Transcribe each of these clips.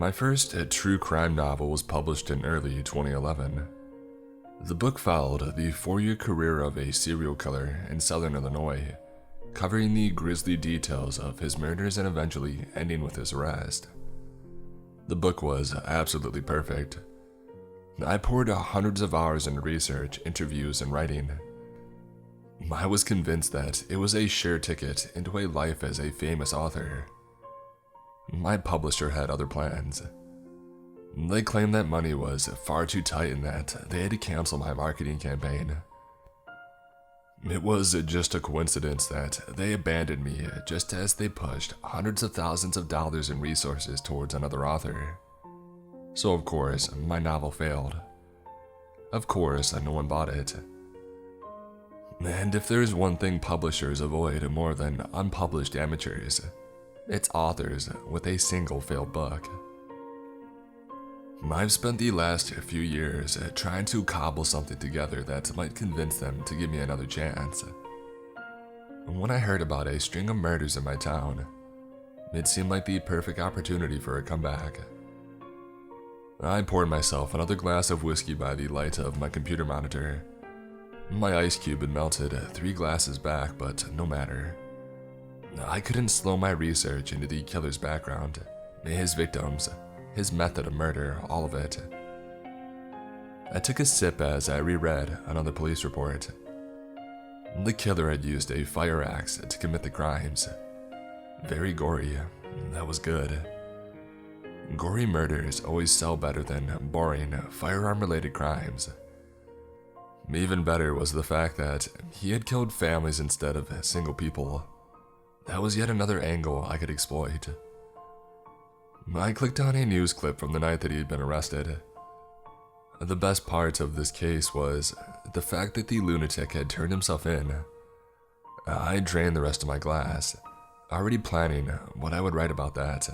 My first true crime novel was published in early 2011. The book followed the 4-year career of a serial killer in southern Illinois, covering the grisly details of his murders and eventually ending with his arrest. The book was absolutely perfect. I poured hundreds of hours into research, interviews, and writing. I was convinced that it was a sure ticket into a life as a famous author. My publisher had other plans. They claimed that money was far too tight and that they had to cancel my marketing campaign. It was just a coincidence that they abandoned me just as they pushed hundreds of thousands of dollars in resources towards another author. So of course, my novel failed. Of course, no one bought it. And if there's one thing publishers avoid more than unpublished amateurs, it's authors with a single failed book. I've spent the last few years trying to cobble something together that might convince them to give me another chance. When I heard about a string of murders in my town, it seemed like the perfect opportunity for a comeback. I poured myself another glass of whiskey by the light of my computer monitor. My ice cube had melted 3 glasses back, but no matter. I couldn't slow my research into the killer's background, his victims, his method of murder, all of it. I took a sip as I reread another police report. The killer had used a fire axe to commit the crimes. Very gory, that was good. Gory murders always sell better than boring, firearm-related crimes. Even better was the fact that he had killed families instead of single people. That was yet another angle I could exploit. I clicked on a news clip from the night that he had been arrested. The best part of this case was the fact that the lunatic had turned himself in. I drained the rest of my glass, already planning what I would write about that.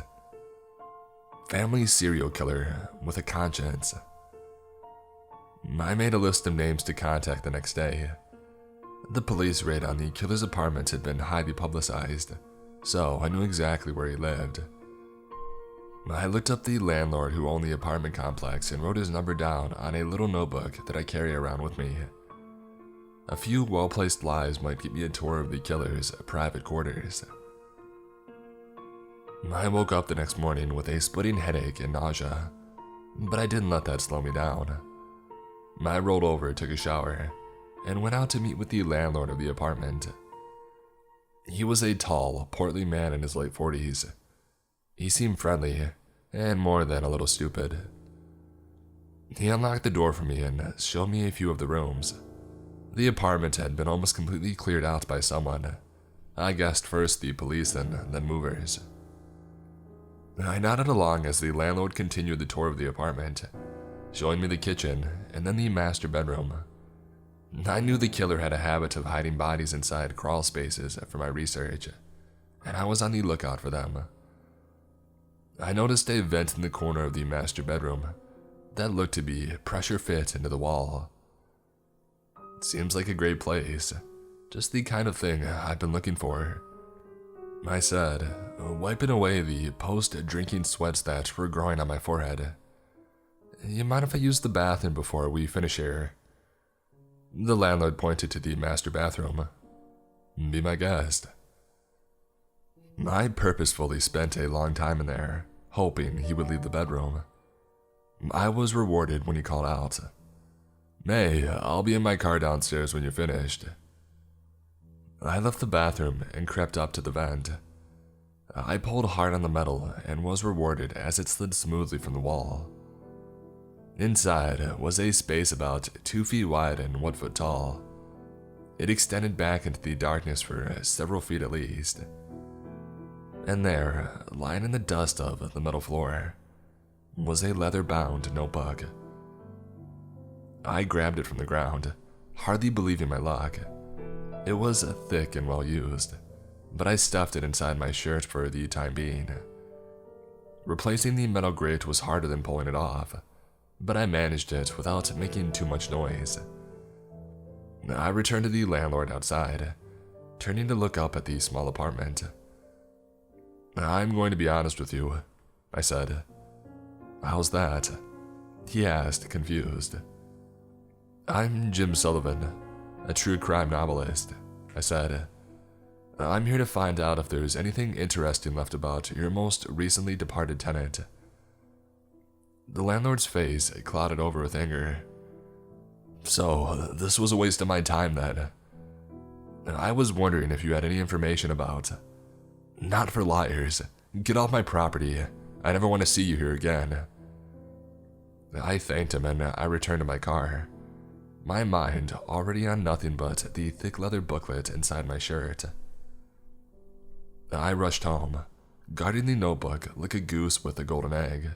Family serial killer with a conscience. I made a list of names to contact the next day. The police raid on the killer's apartment had been highly publicized, so I knew exactly where he lived. I looked up the landlord who owned the apartment complex and wrote his number down on a little notebook that I carry around with me. A few well-placed lies might get me a tour of the killer's private quarters. I woke up the next morning with a splitting headache and nausea, but I didn't let that slow me down. I rolled over, took a shower, and went out to meet with the landlord of the apartment. He was a tall, portly man in his late 40s. He seemed friendly, and more than a little stupid. He unlocked the door for me and showed me a few of the rooms. The apartment had been almost completely cleared out by someone. I guessed first the police and then movers. I nodded along as the landlord continued the tour of the apartment, showing me the kitchen and then the master bedroom. I knew the killer had a habit of hiding bodies inside crawl spaces for my research, and I was on the lookout for them. I noticed a vent in the corner of the master bedroom that looked to be pressure fit into the wall. Seems like a great place, just the kind of thing I've been looking for, I said, wiping away the post-drinking sweats that were growing on my forehead. You mind if I use the bathroom before we finish here? The landlord pointed to the master bathroom. Be my guest. I purposefully spent a long time in there, hoping he would leave the bedroom. I was rewarded when he called out. Hey, I'll be in my car downstairs when you're finished. I left the bathroom and crept up to the vent. I pulled hard on the metal and was rewarded as it slid smoothly from the wall. Inside was a space about 2 feet wide and 1 foot tall. It extended back into the darkness for several feet at least. And there, lying in the dust of the metal floor, was a leather-bound notebook. I grabbed it from the ground, hardly believing my luck. It was thick and well used, but I stuffed it inside my shirt for the time being. Replacing the metal grate was harder than pulling it off, but I managed it without making too much noise. I returned to the landlord outside, turning to look up at the small apartment. I'm going to be honest with you, I said. How's that? He asked, confused. I'm Jim Sullivan, a true crime novelist, I said. I'm here to find out if there's anything interesting left about your most recently departed tenant. The landlord's face clouded over with anger. So, this was a waste of my time then. I was wondering if you had any information about... Not for liars. Get off my property. I never want to see you here again. I thanked him and I returned to my car, my mind already on nothing but the thick leather booklet inside my shirt. I rushed home, guarding the notebook like a goose with a golden egg.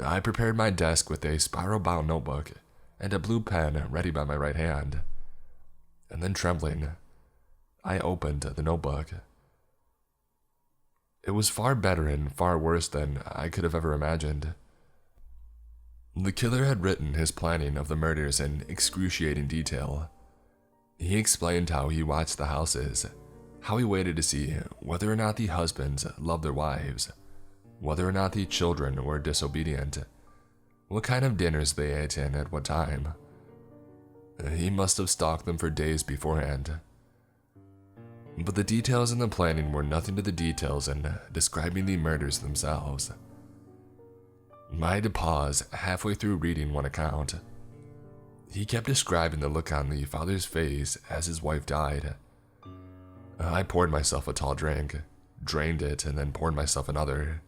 I prepared my desk with a spiral-bound notebook and a blue pen ready by my right hand. And then, trembling, I opened the notebook. It was far better and far worse than I could have ever imagined. The killer had written his planning of the murders in excruciating detail. He explained how he watched the houses, how he waited to see whether or not the husbands loved their wives, whether or not the children were disobedient, what kind of dinners they ate and at what time. He must have stalked them for days beforehand. But the details in the planning were nothing to the details in describing the murders themselves. I had to pause halfway through reading one account. He kept describing the look on the father's face as his wife died. I poured myself a tall drink, drained it, and then poured myself another.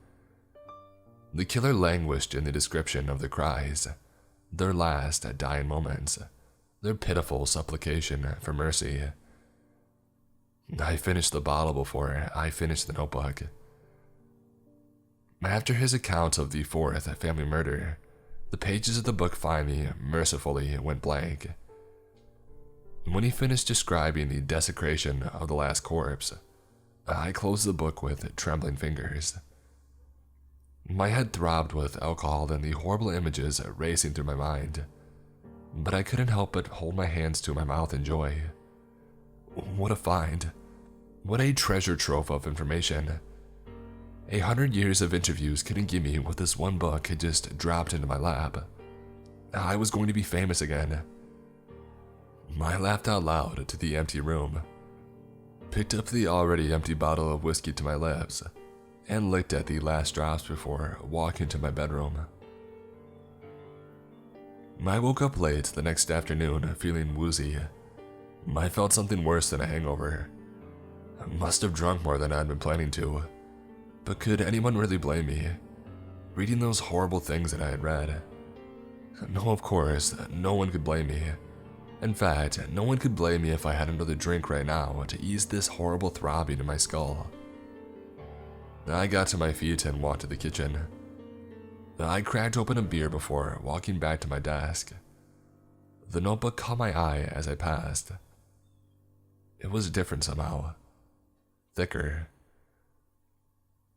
The killer languished in the description of the cries, their last dying moments, their pitiful supplication for mercy. I finished the bottle before I finished the notebook. After his account of the fourth family murder, the pages of the book finally, mercifully, went blank. When he finished describing the desecration of the last corpse, I closed the book with trembling fingers. My head throbbed with alcohol and the horrible images racing through my mind, but I couldn't help but hold my hands to my mouth in joy. What a find! What a treasure trove of information! 100 years of interviews couldn't give me what this one book had just dropped into my lap. I was going to be famous again. I laughed out loud to the empty room, picked up the already empty bottle of whiskey to my lips, and licked at the last drops before walking to my bedroom. I woke up late the next afternoon feeling woozy. I felt something worse than a hangover. I must have drunk more than I'd been planning to. But could anyone really blame me? Reading those horrible things that I had read. No, of course, no one could blame me. In fact, no one could blame me if I had another drink right now to ease this horrible throbbing in my skull. I got to my feet and walked to the kitchen. I cracked open a beer before walking back to my desk. The notebook caught my eye as I passed. It was different somehow. Thicker.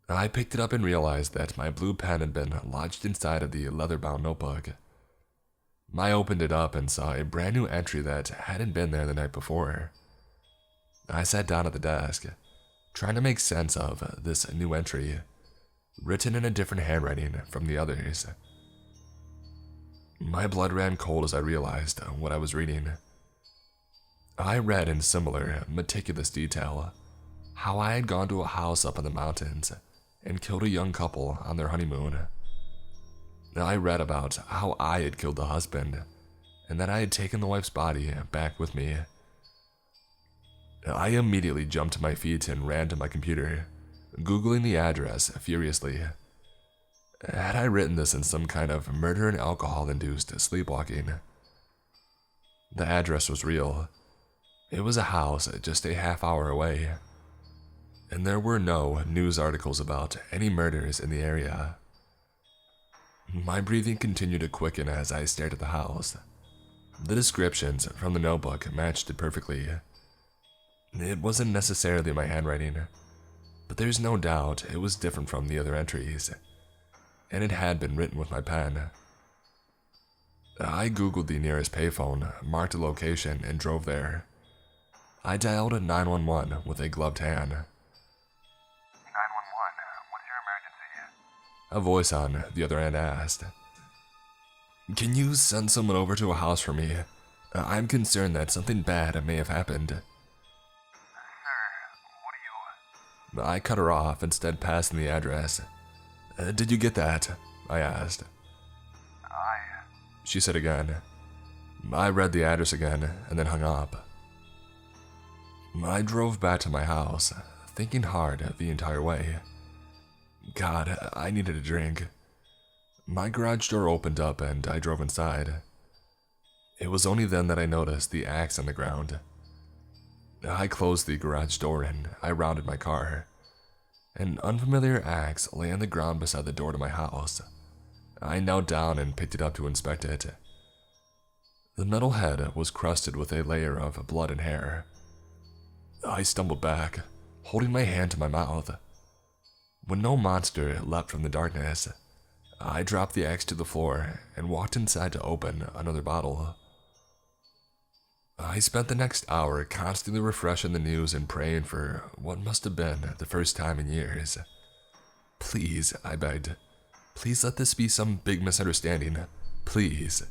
I picked it up and realized that my blue pen had been lodged inside of the leather-bound notebook. I opened it up and saw a brand new entry that hadn't been there the night before. I sat down at the desk, trying to make sense of this new entry, written in a different handwriting from the others. My blood ran cold as I realized what I was reading. I read in similar, meticulous detail how I had gone to a house up in the mountains and killed a young couple on their honeymoon. I read about how I had killed the husband and that I had taken the wife's body back with me. I immediately jumped to my feet and ran to my computer, Googling the address furiously. Had I written this in some kind of murder and alcohol-induced sleepwalking? The address was real. It was a house just a half hour away. And there were no news articles about any murders in the area. My breathing continued to quicken as I stared at the house. The descriptions from the notebook matched it perfectly. It wasn't necessarily my handwriting, but there's no doubt it was different from the other entries, and it had been written with my pen. I googled the nearest payphone, marked a location, and drove there. I dialed 911 with a gloved hand. 911, what's your emergency? A voice on the other end asked, "Can you send someone over to a house for me? I'm concerned that something bad may have happened." Sir, what do you... I cut her off, instead passing the address. "Did you get that?" I asked. She said again. I read the address again and then hung up. I drove back to my house, thinking hard the entire way. God, I needed a drink. My garage door opened up and I drove inside. It was only then that I noticed the axe on the ground. I closed the garage door and I rounded my car. An unfamiliar axe lay on the ground beside the door to my house. I knelt down and picked it up to inspect it. The metal head was crusted with a layer of blood and hair. I stumbled back, holding my hand to my mouth. When no monster leapt from the darkness, I dropped the axe to the floor and walked inside to open another bottle. I spent the next hour constantly refreshing the news and praying for what must have been the first time in years. "Please," I begged. "Please let this be some big misunderstanding. Please."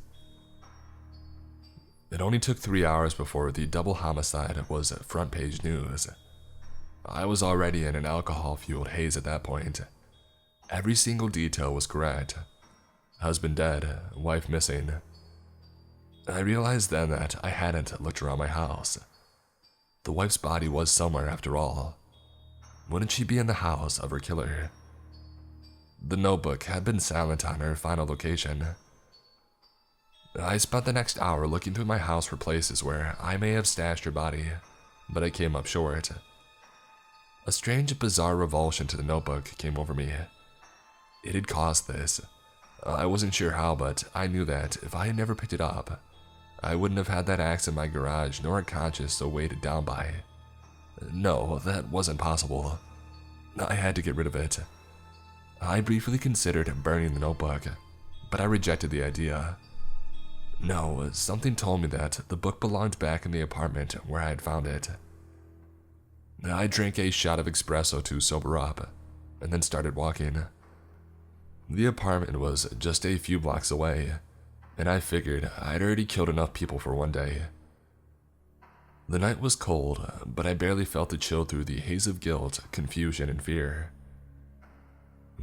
It only took 3 hours before the double homicide was front page news. I was already in an alcohol-fueled haze at that point. Every single detail was correct. Husband dead, wife missing. I realized then that I hadn't looked around my house. The wife's body was somewhere after all. Wouldn't she be in the house of her killer? The notebook had been silent on her final location. I spent the next hour looking through my house for places where I may have stashed her body, but I came up short. A strange, bizarre revulsion to the notebook came over me. It had caused this. I wasn't sure how, but I knew that if I had never picked it up, I wouldn't have had that axe in my garage nor a conscience so weighted down by. No, that wasn't possible. I had to get rid of it. I briefly considered burning the notebook, but I rejected the idea. No, something told me that the book belonged back in the apartment where I had found it. I drank a shot of espresso to sober up, and then started walking. The apartment was just a few blocks away, and I figured I'd already killed enough people for one day. The night was cold, but I barely felt the chill through the haze of guilt, confusion, and fear.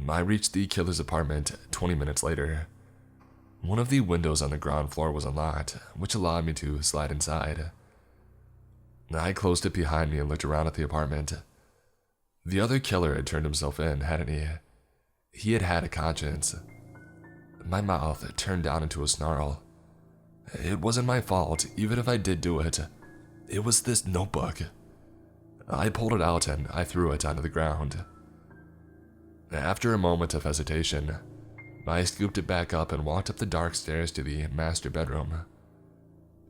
I reached the killer's apartment 20 minutes later. One of the windows on the ground floor was unlocked, which allowed me to slide inside. I closed it behind me and looked around at the apartment. The other killer had turned himself in, hadn't he? He had had a conscience. My mouth turned down into a snarl. It wasn't my fault, even if I did do it. It was this notebook. I pulled it out and I threw it onto the ground. After a moment of hesitation, I scooped it back up and walked up the dark stairs to the master bedroom.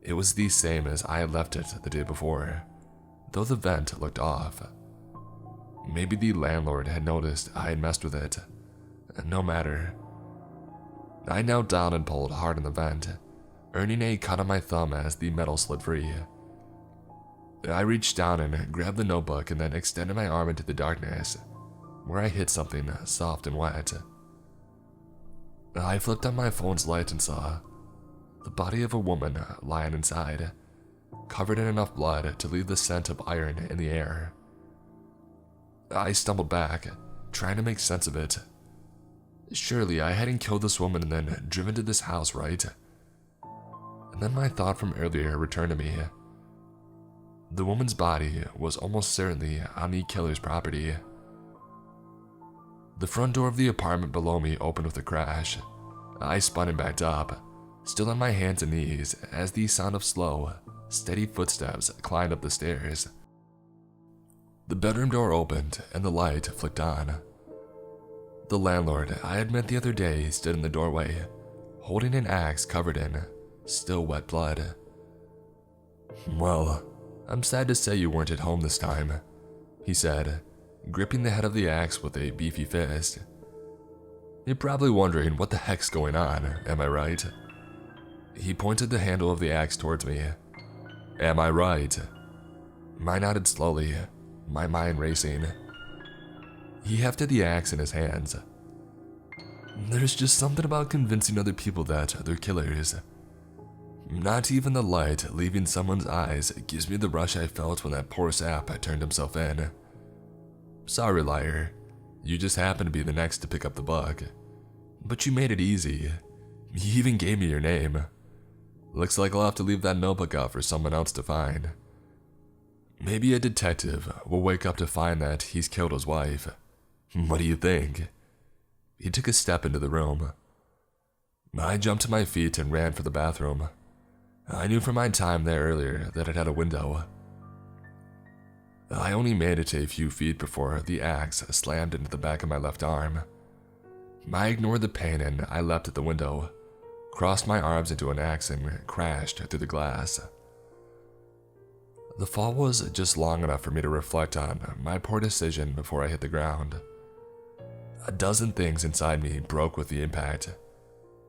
It was the same as I had left it the day before, though the vent looked off. Maybe the landlord had noticed I had messed with it. No matter. I knelt down and pulled hard on the vent, earning a cut on my thumb as the metal slid free. I reached down and grabbed the notebook and then extended my arm into the darkness, where I hit something soft and wet. I flipped on my phone's light and saw the body of a woman lying inside, covered in enough blood to leave the scent of iron in the air. I stumbled back, trying to make sense of it. Surely I hadn't killed this woman and then driven to this house, right? And then my thought from earlier returned to me. The woman's body was almost certainly on the killer's property. The front door of the apartment below me opened with a crash. I spun and backed up, still on my hands and knees as the sound of slow, steady footsteps climbed up the stairs. The bedroom door opened and the light flicked on. The landlord I had met the other day stood in the doorway, holding an axe covered in still wet blood. "Well, I'm sad to say you weren't at home this time," he said, gripping the head of the axe with a beefy fist. "You're probably wondering what the heck's going on, am I right?" He pointed the handle of the axe towards me. "Am I right?" I nodded slowly, my mind racing. He hefted the axe in his hands. There's just something about convincing other people that they're killers. Not even the light leaving someone's eyes gives me the rush I felt when that poor sap turned himself in. Sorry, liar. You just happened to be the next to pick up the bug. But you made it easy. You even gave me your name. Looks like I'll have to leave that notebook out for someone else to find. Maybe a detective will wake up to find that he's killed his wife. What do you think? He took a step into the room. I jumped to my feet and ran for the bathroom. I knew from my time there earlier that it had a window. I only made it a few feet before the axe slammed into the back of my left arm. I ignored the pain and I leapt at the window, crossed my arms into an axe and crashed through the glass. The fall was just long enough for me to reflect on my poor decision before I hit the ground. A dozen things inside me broke with the impact,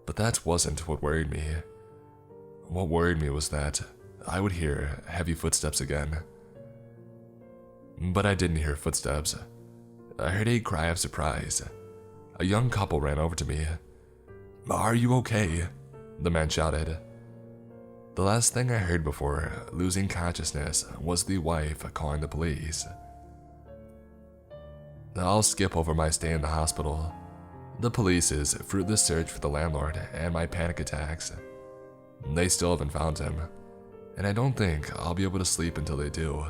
but that wasn't what worried me. What worried me was that I would hear heavy footsteps again. But I didn't hear footsteps. I heard a cry of surprise. A young couple ran over to me. "Are you okay?" the man shouted. The last thing I heard before losing consciousness was the wife calling the police. I'll skip over my stay in the hospital, the police's fruitless search for the landlord, and my panic attacks. They still haven't found him, and I don't think I'll be able to sleep until they do.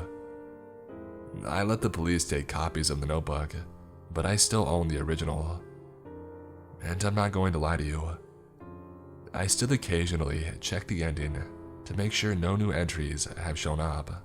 I let the police take copies of the notebook, but I still own the original. And I'm not going to lie to you. I still occasionally check the ending to make sure no new entries have shown up.